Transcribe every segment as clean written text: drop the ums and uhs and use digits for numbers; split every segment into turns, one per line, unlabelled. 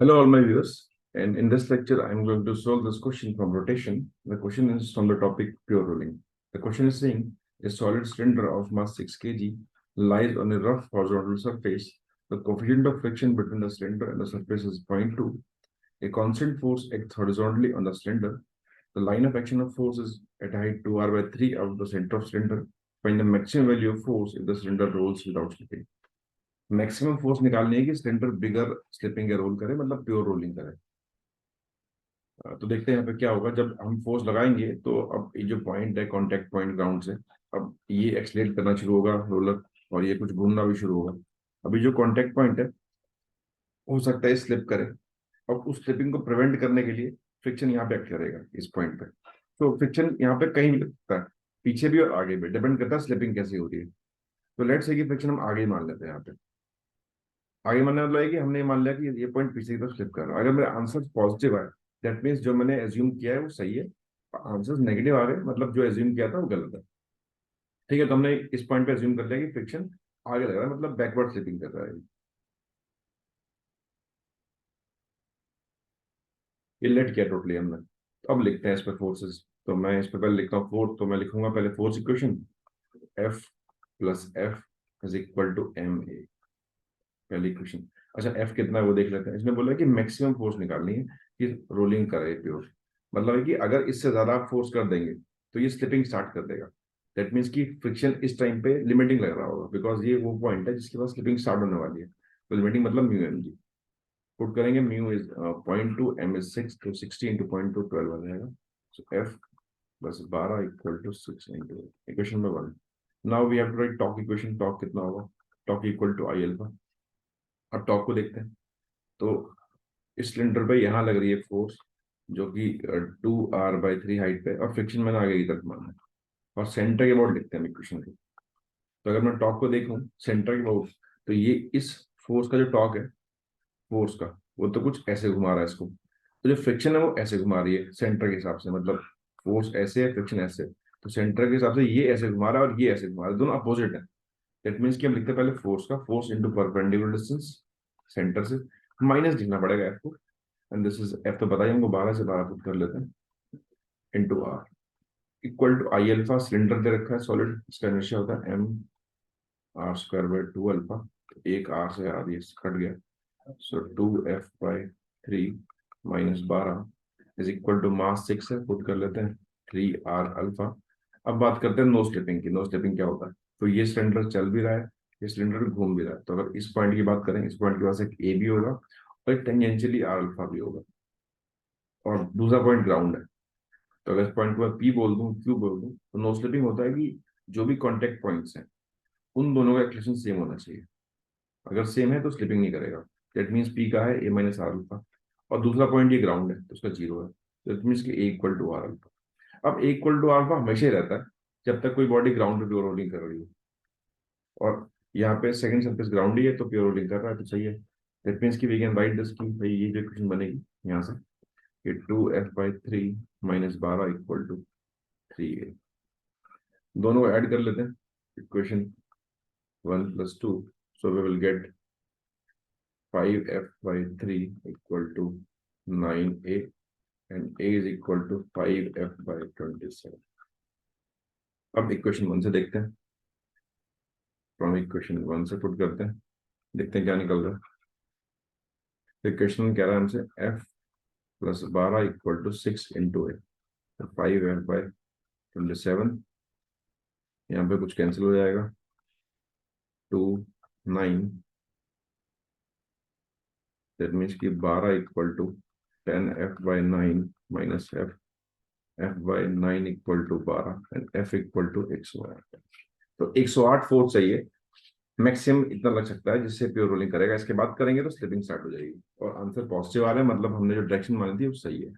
Hello, all my viewers. And in this lecture, I'm going to solve this question from rotation. The question is from the topic pure rolling. The question is saying a solid cylinder of mass 6 kg lies on a rough horizontal surface. The coefficient of friction between the cylinder and the surface is 0.2. A constant force acts horizontally on the cylinder. The line of action of force is at height 2r by 3 out of the center of cylinder. Find the maximum value of force if the cylinder rolls without slipping. Maximum force निकालनी है कि cylinder बिगर slipping या role करे, मतलब pure rolling करे। तो देखते हैं यहाँ पे क्या होगा जब हम फोर्स लगाएंगे। तो अब ये जो पॉइंट है कांटेक्ट पॉइंट ग्राउंड से, अब ये एक्सलेट करना शुरू होगा रोलर, और ये कुछ घूमना भी शुरू होगा। अभी जो कांटेक्ट पॉइंट है हो सकता है स्लिप करे। अब उस स्लिपिंग को प्रिवेंट करने के लिए फ्रिक्शन यहाँ पे एक्ट करेगा इस पॉइंट पे। तो फ्रिक्शन यहाँ पे कहीं भी लग सकता है, पीछे भी और आगे भी, डिपेंड करता है स्लिपिंग कैसी हो रही है। तो लेट्स से कि फ्रिक्शन हम आगे मान लेते हैं। यहाँ पे आगे मानने मतलब है कि हमने मान लिया कि ये पॉइंट पीछे की तरफ स्लिप कर रहा है। अगर मेरा आंसर पॉजिटिव आया, दैट मीन्स जो मैंने एज्यूम किया है वो सही है। आंसर नेगेटिव आ गए, मतलब जो एज्यूम किया था वो गलत है। ठीक है, तो हमने इस पॉइंट पे एज्यूम कर लिया कि फ्रिक्शन आगे लग रहा है, मतलब बैकवर्ड स्लिपिंग कर रहा है। ये लेट किया टोटली हमने। तो अब लिखते हैं इस पर फोर्सेस। तो मैं इस पर पहले लिखता हूँ फोर्स। तो मैं लिखूंगा पहले force equation, F plus F is equal to M A, पहली इक्वेशन। अच्छा, एफ कितना है वो देख लेते हैं। इसने बोला कि मैक्सिमम फोर्स निकालनी है कि रोलिंग करे प्योर, मतलब है कि अगर इससे ज्यादा आप फोर्स कर देंगे तो ये स्लिपिंग स्टार्ट कर देगा। दैट मीन्स कि फ्रिक्शन इस टाइम पे लिमिटिंग लग रहा होगा, बिकॉज ये वो पॉइंट है जिसके पास स्लिपिंग स्टार्ट होने वाली है। तो लिमिटिंग मतलब म्यू एम जी। पुट करेंगे म्यू इज 0.2, एम इज 6, तो 60 इंटू 0.2 12 आ जाएगा। So F plus 12 equal to 6 into equation number 1। Now we have to write torque equation. Torque कितना होगा? Torque equal to I alpha. अब टॉक को देखते हैं। तो इस सिलेंडर पे यहाँ लग रही है फोर्स जो कि 2r/3 हाइट पे, और फ्रिक्शन मैंने आगे की तरफ माना है। और सेंटर के अबाउट लिखते हैं इक्वेशन को। तो अगर मैं टॉर्क को देखूं सेंटर के अबाउट, तो ये इस फोर्स का जो टॉर्क है फोर्स का, वो तो कुछ ऐसे घुमा रहा है इसको। तो जो फ्रिक्शन है वो ऐसे घुमा रही है सेंटर के हिसाब से, मतलब फोर्स ऐसे है फ्रिक्शन ऐसे। तो सेंटर के हिसाब से ये ऐसे घुमा रहा है और ये ऐसे घुमा रहा है, दोनों अपोजिट है। दैट मीन्स कि हम लिखते हैं पहले फोर्स का, force into perpendicular distance centre से, माइनस लिखना पड़ेगा एफ को। एंड दिस इज एफ तो पता ही हमको, 12 से 12 पुट कर लेते हैं, into R equal to I alpha. Cylinder दे रखा है सॉलिड, इसका इनर्शिया होता है M R square by 2 alpha. एक आर से आर ये कट गया, so 2f/3 minus 12 is equal to mass 6 है, पुट कर लेते हैं 3r अल्फा। अब बात करते हैं नो स्लिपिंग की। नो स्लिपिंग क्या होता है? तो ये सिलेंडर चल भी रहा है, ये सिलेंडर घूम भी रहा है। तो अगर इस पॉइंट की बात करें, इस पॉइंट के पास एक ए भी होगा और एक टेंजेंशियली आर अल्फा भी होगा, और दूसरा पॉइंट ग्राउंड है। तो अगर इस पॉइंट को मैं पी बोल दूं, क्यू बोल दूं, तो नो स्लिपिंग होता है कि जो भी कॉन्टेक्ट पॉइंट्स हैं उन दोनों का एक्सलेशन सेम होना चाहिए। अगर सेम है तो स्लिपिंग नहीं करेगा। दैट मीन्स पी का है ए माइनस आर अल्फा, और दूसरा पॉइंट ये ग्राउंड है तो उसका जीरो है। दैट मीन्स कि ए इक्वल टू आर अल्फा। अब ए इक्वल टू अल्फा हमेशा ही रहता है जब तक कोई बॉडी ग्राउंड पे प्योर रोलिंग कर रही हो, और यहाँ पे सेकंड सरफेस ग्राउंड ही है तो प्योर रोलिंग कर रहा है, तो सही है। दैट मीन्स कि वी कैन राइट दिस की भाई ये जो इक्वेशन बनेगी यहाँ से कि 2f/3 minus 12 equal to 3a। दोनों को ऐड कर लेते हैं, equation 1 + 2, so we will get 5f/3 equal to 9a and a is equal to 5f/27। अब इक्वेशन 1 से देखते हैं, फ्रॉम इक्वेशन 1 से पुट करते हैं, देखते हैं क्या निकल रहा है। इक्वेशन कह रहा है हमसे f plus 12 equal to 6 into a, 5f/27। यहाँ पे कुछ कैंसिल हो जाएगा, 2 9, दैट मीन्स कि 12 equal to 10f/9 minus f/9 equal to 12 and f equal to 108। तो 108 फोर्स चाहिए, मैक्सिमम इतना लग सकता है जिससे प्योर रोलिंग करेगा। इसके बाद करेंगे तो स्लिपिंग स्टार्ट हो जाएगी। और आंसर पॉजिटिव आ रहा है, मतलब हमने जो डायरेक्शन मानी थी वो सही है।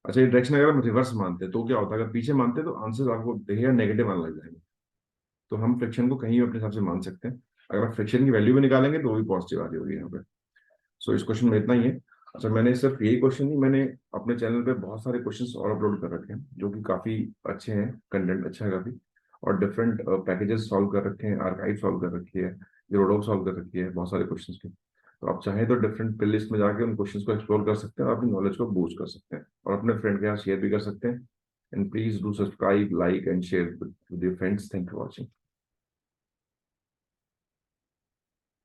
अच्छा, ये डायरेक्शन अगर हम रिवर्स मानते हैं तो क्या होता है? अगर पीछे मानते हैं तो आंसर आपको देखिएगा नेगेटिव आने लग जाएंगे। तो हम फ्रिक्शन को कहीं भी अपने हिसाब से मान सकते हैं। अगर आप फ्रिक्शन की वैल्यू भी निकालेंगे तो वो भी पॉजिटिव आ रही होगी यहाँ पे। सो इस क्वेश्चन में इतना ही है। अच्छा, मैंने सिर्फ यही क्वेश्चन नहीं, मैंने अपने चैनल पे बहुत सारे क्वेश्चंस और अपलोड कर रखे हैं जो कि काफी अच्छे हैं, कंटेंट अच्छा है काफी, और डिफरेंट पैकेजेस सॉल्व कर रखे हैं, आर्काइव सॉल्व कर रखी है, रोडोप सॉल्व कर रखी है, बहुत सारे क्वेश्चंस के। तो आप चाहें तो डिफरेंट प्लेलिस्ट में जाके उन क्वेश्चंस को एक्सप्लोर कर सकते हैं और अपनी नॉलेज को बूस्ट कर सकते हैं और अपने फ्रेंड के साथ शेयर भी कर सकते हैं। And please do subscribe, like and share with your friends. Thank you for watching.